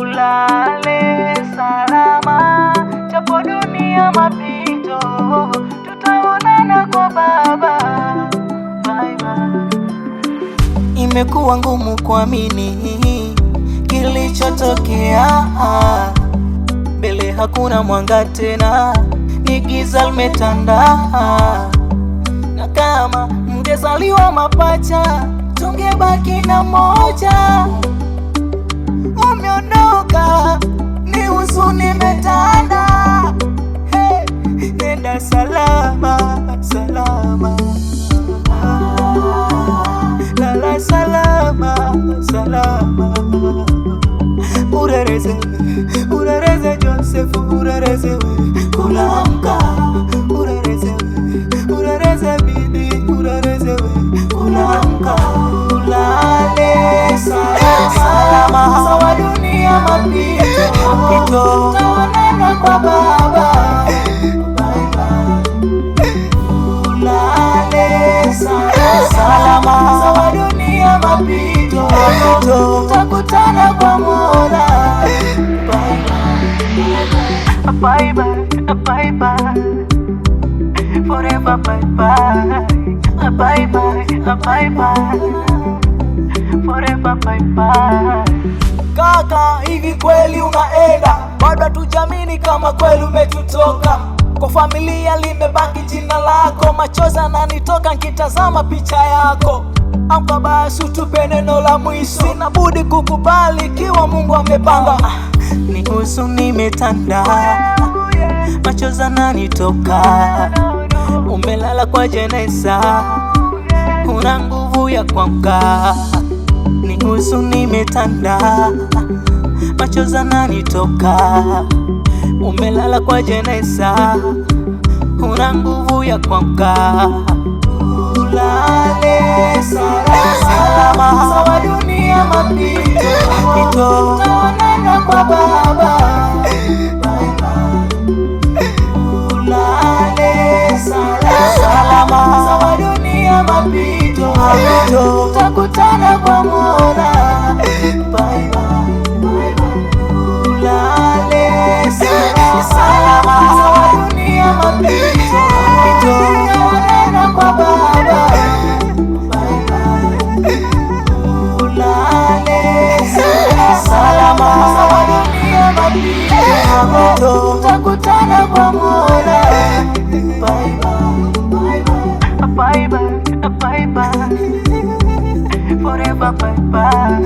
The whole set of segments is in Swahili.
Ulale salama, japo dunia mapito, tutaonana kwa Baba. Bye bye. Imekuwa ngumu kuamini kilichotokea, mbele hakuna mwanga tena, ni giza limetanda. Na kama mngezaliwa mapacha, tungebaki na moja. Umeondoka, ni huzuni imetanda. Hey, nenda salama, salama. Lala salama, salama. Urereze, urereze Joseph, urereze we kulamka. Urereze we, urereze bidi, urereze we kulamka. Ulale salama, sawa dunia mapito, tutaonana kwa Baba. Bye bye. Ulale salama, sawa dunia mapito, tutakutana kwa Mola. Bye bye, bye bye, forever bye bye. Bye bye, bye bye, forever bye bye. Kaka, hivi kweli unaenda? Bado hatujamini kama kweli umetutoka. Kwa familia limebaki jina lako, machozi yananitoka nikitazama picha yako. Amka basi utupe neno la mwisho, sina budi kukubali ikiwa Mungu amepanga. Ni huzuni imetanda, machozi yananitoka. Umelala kwa jeneza, una nguvu ya kuamka. Ni huzuni imetanda, machozi yananitoka. Umelala kwa jeneza, una nguvu ya kuamka. Ulale salama, sawa dunia mapito, tutaonana kwa Baba. Bye bye. Ulale salama, sawa dunia mapito, tutakutana kwa Mola. Bye bye. Ulale salama, sawa dunia mapito, tutaonana kwa Baba. Bye bye. Ulale salama, sawa dunia mapito, tutakutana kwa Mola. Bye bye. Bye bye, bye bye, forever bye bye.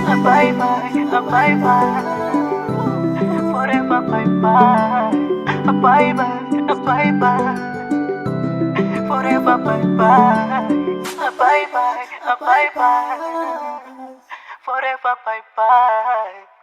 Bye bye, bye bye, forever bye bye. Bye bye, bye bye, forever bye bye. Bye bye, bye bye, forever bye bye.